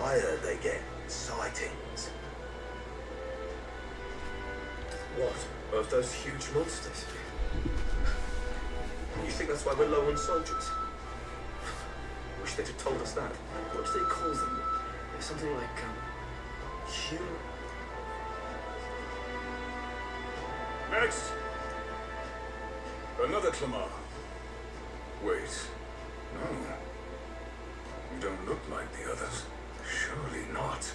I heard they get sightings. What? Of those huge monsters? You think that's why we're low on soldiers? Wish they'd have told us that. What do they call them? There's something like, human... Next! Another Clamar. Wait. No. You don't look like the others. Surely not.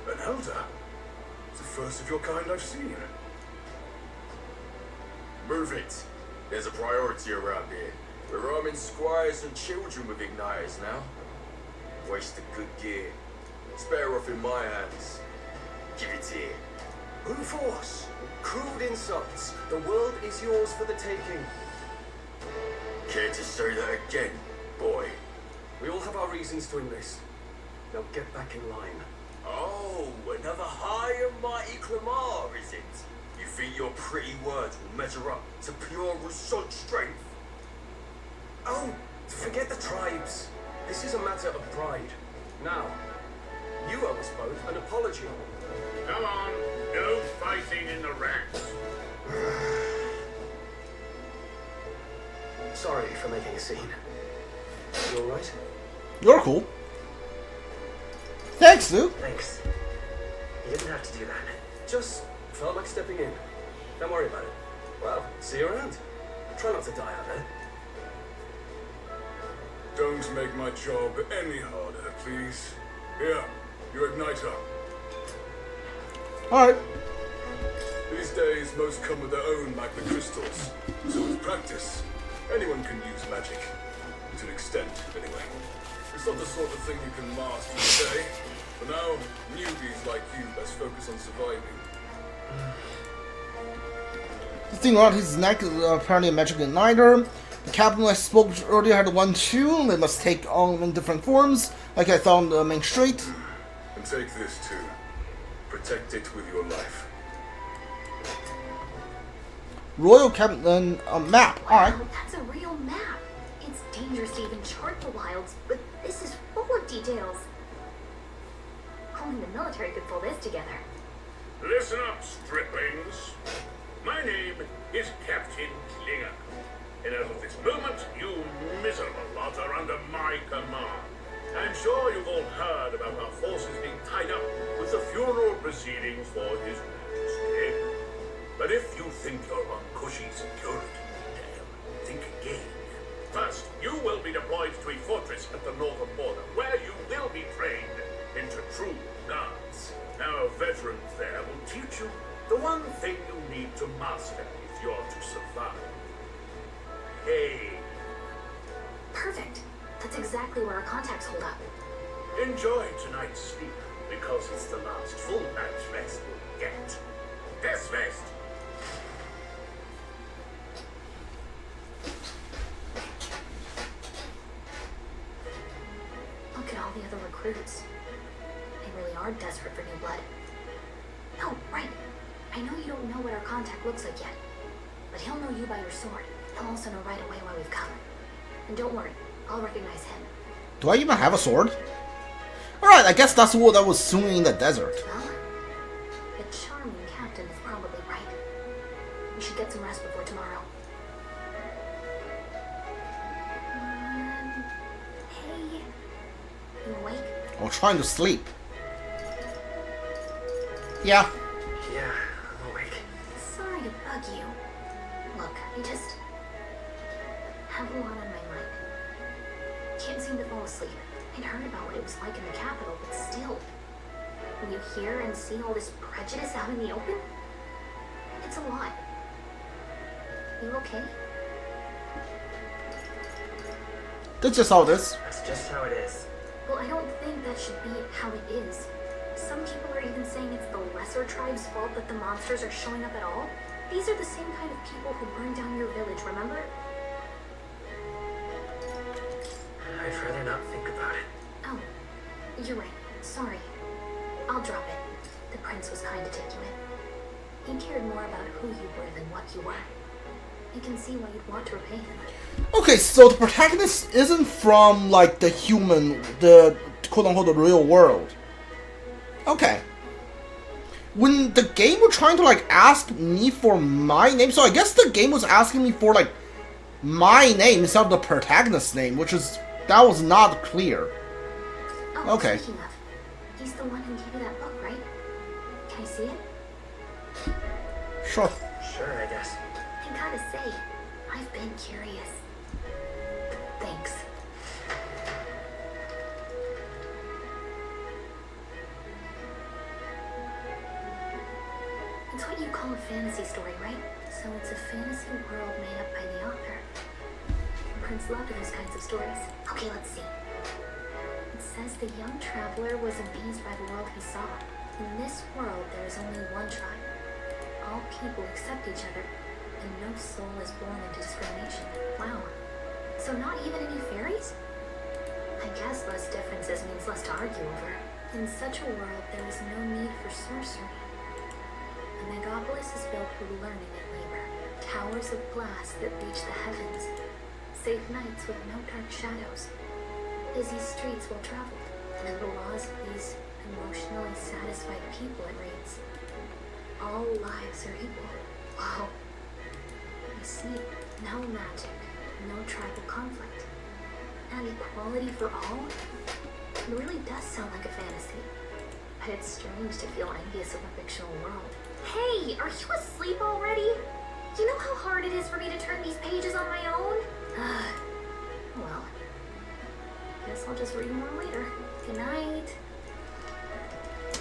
An Elda. It's the first of your kind I've seen. Move it. There's a priority around here. We're arming squires and children with igniters now. Waste of good gear. It's better off in my hands. Give it here. Brute force. Crude insults. The world is yours for the taking. Care to say that again, boy? We all have our reasons doing this. Now get back in line. Oh, another high and mighty Clamar, is it? You think your pretty words will measure up to pure Rousseau strength? Oh, forget the tribes. This is a matter of pride. Now, you owe us both an apology. Come on, no fighting in the ranks. Sorry for making a scene. You alright? You're cool. Thanks, Luke. Thanks. You didn't have to do that. Just felt like stepping in. Don't worry about it. Well, see you around. Try not to die out there. Don't make my job any harder, please. Here, your igniter. Alright. These days, most come with their own magma crystals. So with practice, anyone can use magic. To an extent, anyway. It's not the sort of thing you can master in a day. For now, newbies like you best focus on surviving. The thing around his neck is apparently a magic igniter. The captain I spoke earlier had one too. They must take on in different forms, like I thought on the main street. And take this too. Protect it with your life. Royal Captain map. Alright. Wow, that's a real map. It's dangerous to even chart the wilds, but this is full of details. Only the military could pull this together. Listen up, striplings. My name is Captain Klinger. And as of this moment, you miserable lot are under my command. I'm sure you've all heard about our forces being tied up with the funeral proceedings for His Majesty. But if you think you're on cushy security, damn, think again. First, you will be deployed to a fortress at the northern border, where you will be trained into true guards. Our veterans there will teach you the one thing you need to master if you're to survive. Hey. Perfect. That's exactly where our contacts hold up. Enjoy tonight's sleep, because it's the last full night's rest we'll get. Dismissed! Look at all the other recruits. They really are desperate for new blood. Oh, right. I know you don't know what our contact looks like yet, but he'll know you by your sword. He'll also know right away why we've come. And don't worry, I'll recognize him. Do I even have a sword? Alright, I guess that's what I was swinging in the desert. Well, the charming captain is probably right. We should get some rest before tomorrow. Hey, you awake? I was trying to sleep. Yeah. Yeah, I'm awake. Sorry to bug you. Look, I just have a lot on my mind. Can't seem to fall asleep. I'd heard about what it was like in the capital, but still. When you hear and see all this prejudice out in the open, it's a lot. You okay? That's just how it is. That's just how it is. Well, I don't think that should be how it is. Some people are even saying it's the lesser tribe's fault that the monsters are showing up at all. These are the same kind of people who burned down your village, remember? I'd rather not think about it. Oh, you're right. Sorry. I'll drop it. The prince was kind to take you in. He cared more about who you were than what you were. You can see why you'd want to repay him. Okay, so the protagonist isn't from, like, the human, the quote-unquote the real world. Okay. When the game were trying to like ask me for my name, so I guess the game was asking me for like my name instead of the protagonist's name, that was not clear. Oh, okay. Speaking of, he's the one who gave you that book, right? Can I see it? Sure. Sure, I guess. I gotta say, I've been curious. Thanks. It's what you call a fantasy story, right? So it's a fantasy world made up by the author. Prince loved those kinds of stories. Okay, let's see. It says the young traveler was amazed by the world he saw. In this world, there is only one tribe. All people accept each other, and no soul is born into discrimination. Wow. So not even any fairies? I guess less differences means less to argue over. In such a world, there is no need for sorcery. The megapolis is built through learning and labor. Towers of glass that reach the heavens. Safe nights with no dark shadows. Busy streets well traveled. And the laws of these emotionally satisfied people it reads. All lives are equal. Wow. I see. No magic. No tribal conflict. And equality for all? It really does sound like a fantasy. But it's strange to feel envious of a fictional world. Hey, are you asleep already? You know how hard it is for me to turn these pages on my own? Well, guess I'll just read more later. Good night.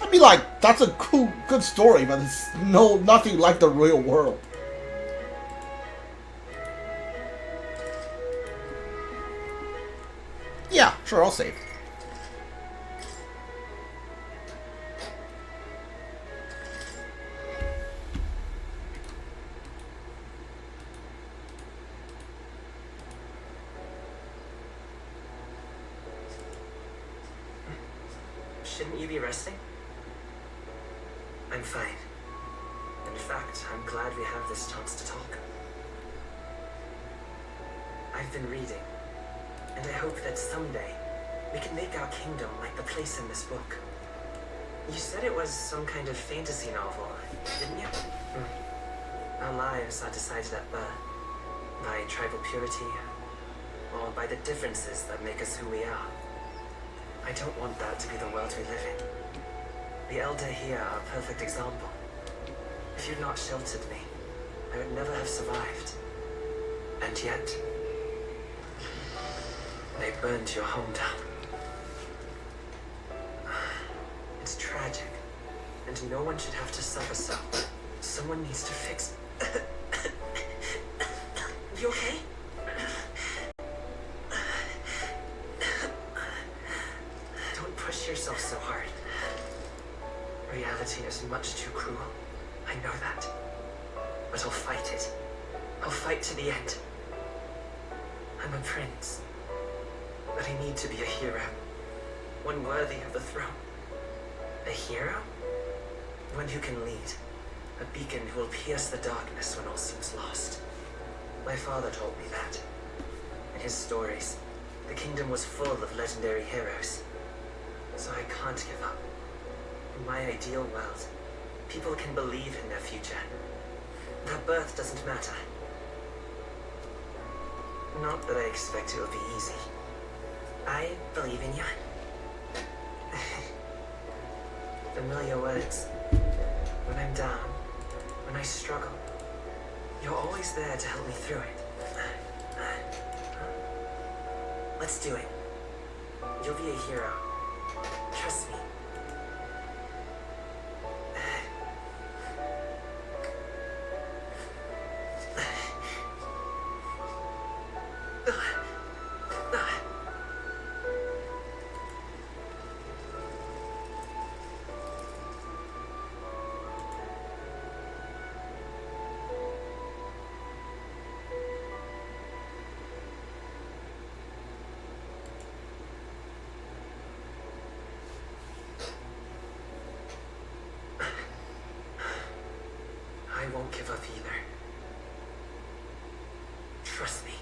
I'd be like, that's a cool, good story, but it's nothing like the real world. Yeah, sure, I'll save. Shouldn't you be resting? I'm fine. In fact, I'm glad we have this chance to talk. I've been reading, and I hope that someday we can make our kingdom like the place in this book. You said it was some kind of fantasy novel, didn't you? Our lives are decided at birth by tribal purity, or by the differences that make us who we are. I don't want that to be the world we live in. The Elda here are a perfect example. If you'd not sheltered me, I would never have survived. And yet, they burned your home down. It's tragic, and no one should have to suffer so. Someone needs to fix... You okay? Don't push yourself so hard. Reality is much too cruel. I know that. But I'll fight it. I'll fight to the end. I'm a prince. But I need to be a hero. One worthy of the throne. A hero? One who can lead. A beacon who will pierce the darkness when all seems lost. My father told me that. In his stories, the kingdom was full of legendary heroes. So I can't give up. In my ideal world, people can believe in their future. Their birth doesn't matter. Not that I expect it will be easy. I believe in you. Familiar words. When I'm down, when I struggle, you're always there to help me through it. Let's do it. You'll be a hero. Trust me. I won't give up either. Trust me.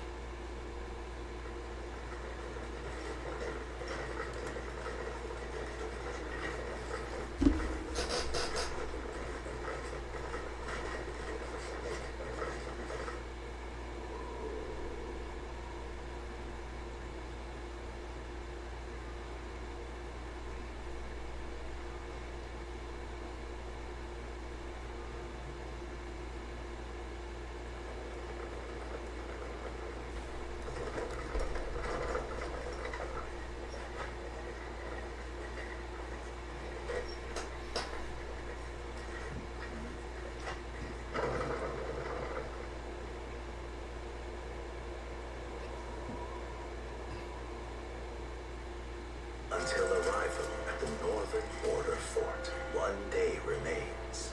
northern border fort. One day remains.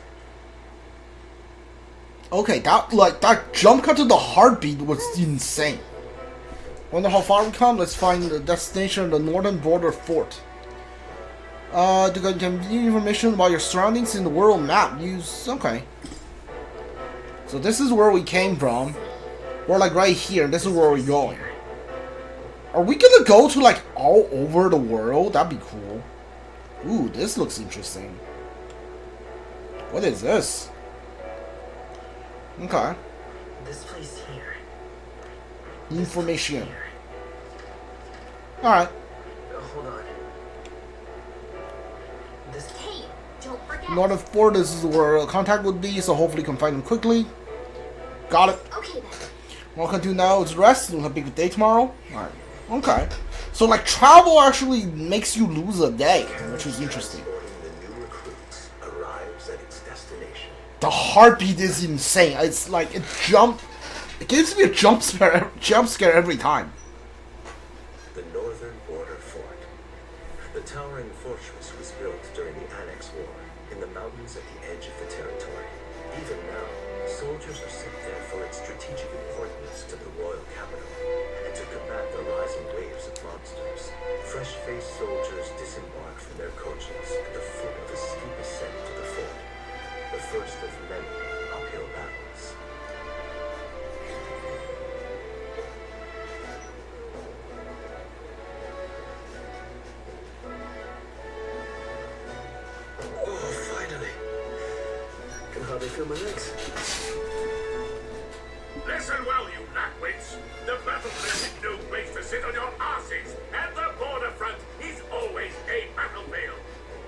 Okay, that jump cut to the heartbeat was insane. Wonder how far we come. Let's find the destination of the northern border fort. To get information about your surroundings in the world map, use... Okay. So this is where we came from. We're like right here, this is where we're going. Are we gonna go to like all over the world? That'd be cool. Ooh, this looks interesting. What is this? Okay. This place here. Information. Alright. Hold on. This. Hey, don't forget. Northern Fort, this is where contact would be, so hopefully you can find them quickly. Got it. Okay then. What I can do now is rest. We'll have a big day tomorrow. Alright. Okay. So like travel actually makes you lose a day, which is interesting. The new recruits arrives at its destination. The heartbeat is insane. It's like it gives me a jump scare every time. The northern border fort. The towering fortress was built during the Annex War in the mountains at the edge of the territory. Even now, soldiers are sent there for its strategic importance to the royal capital and to combat the rising waves of monsters. Fresh-faced soldiers disembark from their coaches at the foot of a steep ascent to the fort, the first of many uphill battles. Oh, finally! I can hardly feel my legs. Listen well, you knackwits. The battlefield is no place to sit on your asses, and the border front is always a battlefield.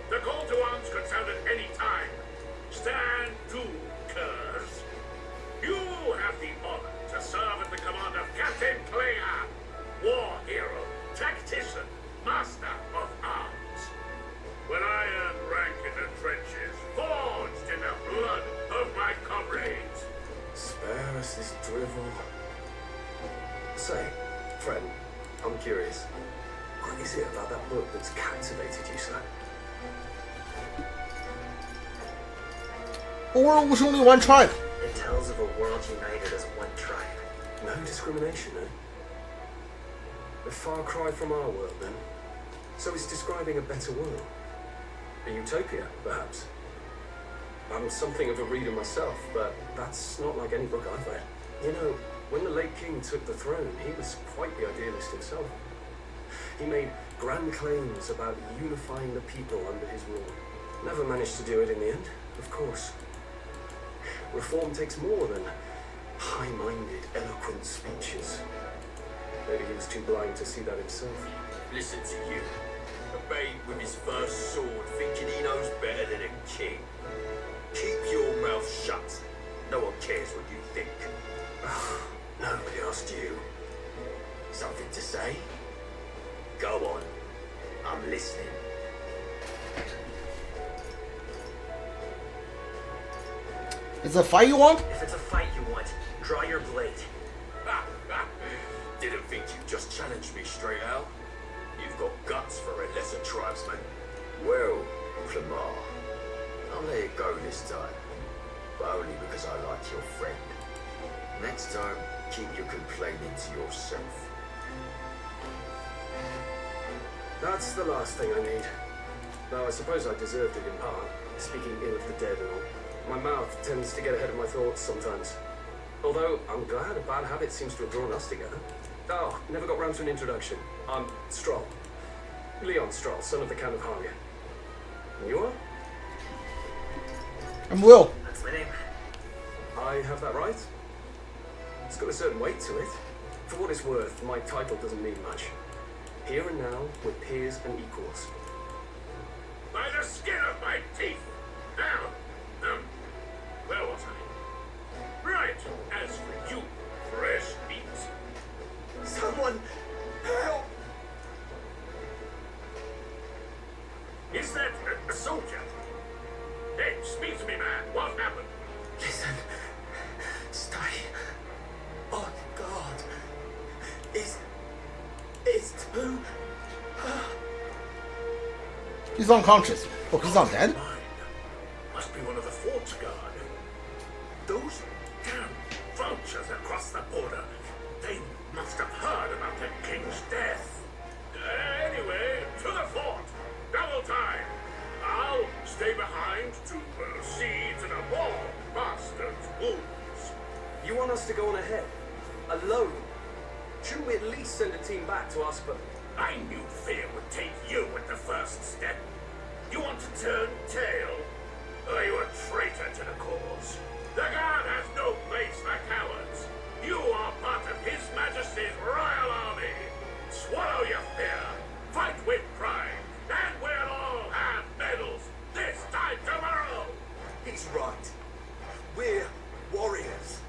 The call to arms could sound at any time. Stand to, curs. You have the honor to serve at the command of Captain Klinger, war hero, tactician, master of arms. When I earned rank in the trenches, forged in the blood of my comrades. Spare us this drivel. Say, friend, I'm curious. What is it about that book that's captivated you so? The world was only one tribe. It tells of a world united as one tribe. No discrimination, eh? A far cry from our world, then. So it's describing a better world. A utopia, perhaps. I'm something of a reader myself, but that's not like any book I've read. You know, when the late king took the throne, he was quite the idealist himself. He made grand claims about unifying the people under his rule. Never managed to do it in the end, of course. Reform takes more than high-minded, eloquent speeches. Maybe he was too blind to see that himself. Listen to you. A babe with his first sword thinking he knows better than a king. Keep your mouth shut. No one cares what you think. Nobody asked you. Something to say? Go on. I'm listening. Is it a fight you want? If it's a fight you want, draw your blade. Didn't think you'd just challenge me straight out. You've got guts for a lesser tribesman. Well, Clamar, I'll let it go this time. But only because I like your friend. Next time, keep your complaining to yourself. That's the last thing I need. Though I suppose I deserved it in part, speaking ill of the dead and all. My mouth tends to get ahead of my thoughts sometimes. Although, I'm glad a bad habit seems to have drawn us together. Oh, never got round to an introduction. I'm Stroll. Leon Stroll, son of the Count of Harlia. And you are? I'm Will. That's my name. I have that right? It's got a certain weight to it. For what it's worth, my title doesn't mean much. Here and now, we're peers and equals. By the skin of my teeth. Now, where was I? Right, as for you, fresh meat. Someone help! Is that a soldier? Hey, speak to me, man. What happened? Listen, stay on guard. It's too... He's unconscious. Oh, he's not dead? Mine. Must be one of the fort's guard. Those damn vultures across the border. They must have heard about the king's death. Anyway, to the fort. Double time. I'll stay behind to see to the wall. Bastards' wounds. You want us to go on ahead? Alone? Shouldn't we at least send a team back to ask for... I knew fear would take you at the first step. You want to turn tail? Are you a traitor to the cause? The guard has no place for cowards. You are part of His Majesty's Royal Army. Swallow your fear. Fight with pride. And we'll all have medals this time tomorrow. He's right. We're warriors.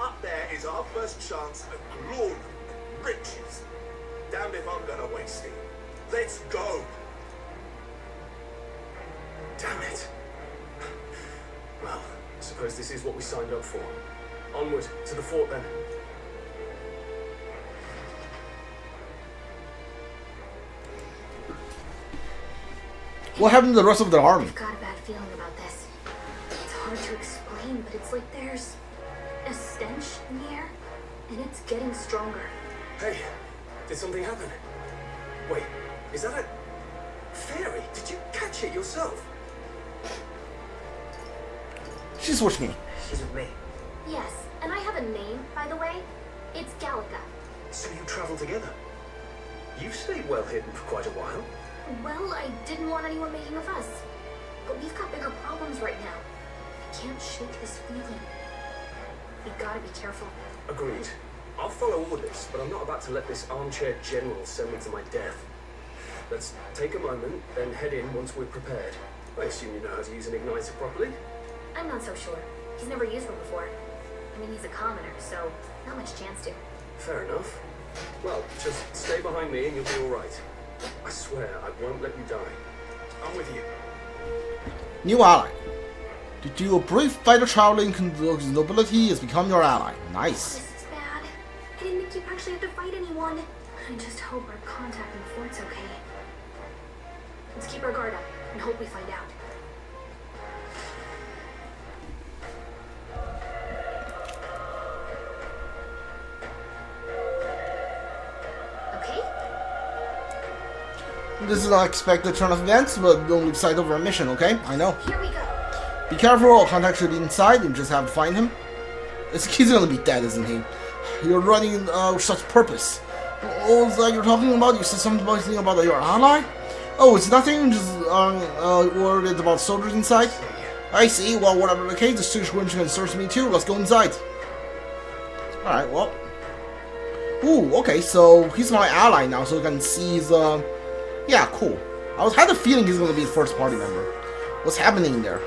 Up there is our first chance at glory and riches. Damned if I'm gonna waste it. Let's go. Damn it. Well, I suppose this is what we signed up for. Onward, to the fort then. What happened to the rest of the army? I've got a bad feeling about this. It's hard to explain, but it's like there's a stench in the air, and it's getting stronger. Hey, did something happen? Wait, is that a... fairy? Did you catch it yourself? She's with me. She's with me. Yes, and I have a name, by the way. It's Gallica. So you travel together? You've stayed well hidden for quite a while. Well, I didn't want anyone making a fuss. But we've got bigger problems right now. I can't shake this feeling. We gotta be careful. Agreed. I'll follow orders, but I'm not about to let this armchair general send me to my death. Let's take a moment, then head in once we're prepared. I assume you know how to use an igniter properly? I'm not so sure. He's never used one before. I mean, he's a commoner, so not much chance to. Fair enough. Well, just stay behind me and you'll be alright. I swear I won't let you die. I'm with you. New ally. Due to a brief fighter traveling, nobility has become your ally. Nice. This is bad. I didn't think you actually had to fight anyone. I just hope our contact in the fort's okay. Let's keep our guard up and hope we find out. Okay? This is an unexpected turn of events, but don't lose sight of our mission, okay? I know. Here we go. Be careful, our contact should be inside, and just have to find him. He's gonna be dead, isn't he? You're running with such purpose. What was that you're talking about? You said something about your ally? Oh, it's nothing, just worried about soldiers inside? I see, well, whatever the case, the situation concerns me too. Let's go inside. Alright, well. Ooh, okay, so he's my ally now, so you can see his, yeah, cool. I had a feeling he's gonna be a first party member. What's happening in there?